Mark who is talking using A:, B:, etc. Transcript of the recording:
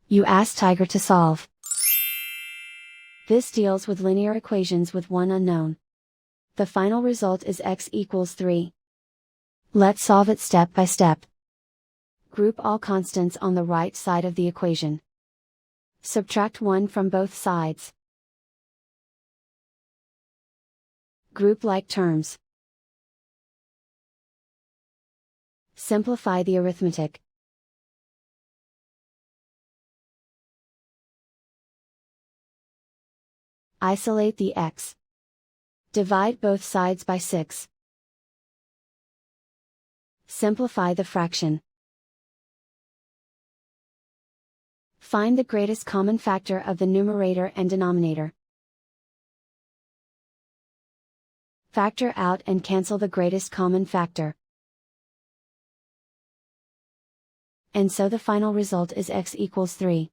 A: You ask Tiger to solve. This deals with linear equations with one unknown. The final result is x equals 3. Let's solve it step by step. Group all constants on the right side of the equation. Subtract 1 from both sides. Group like terms. Simplify the arithmetic. Isolate the x. Divide both sides by 6. Simplify the fraction. Find the greatest common factor of the numerator and denominator. Factor out and cancel the greatest common factor. And so the final result is x equals 3.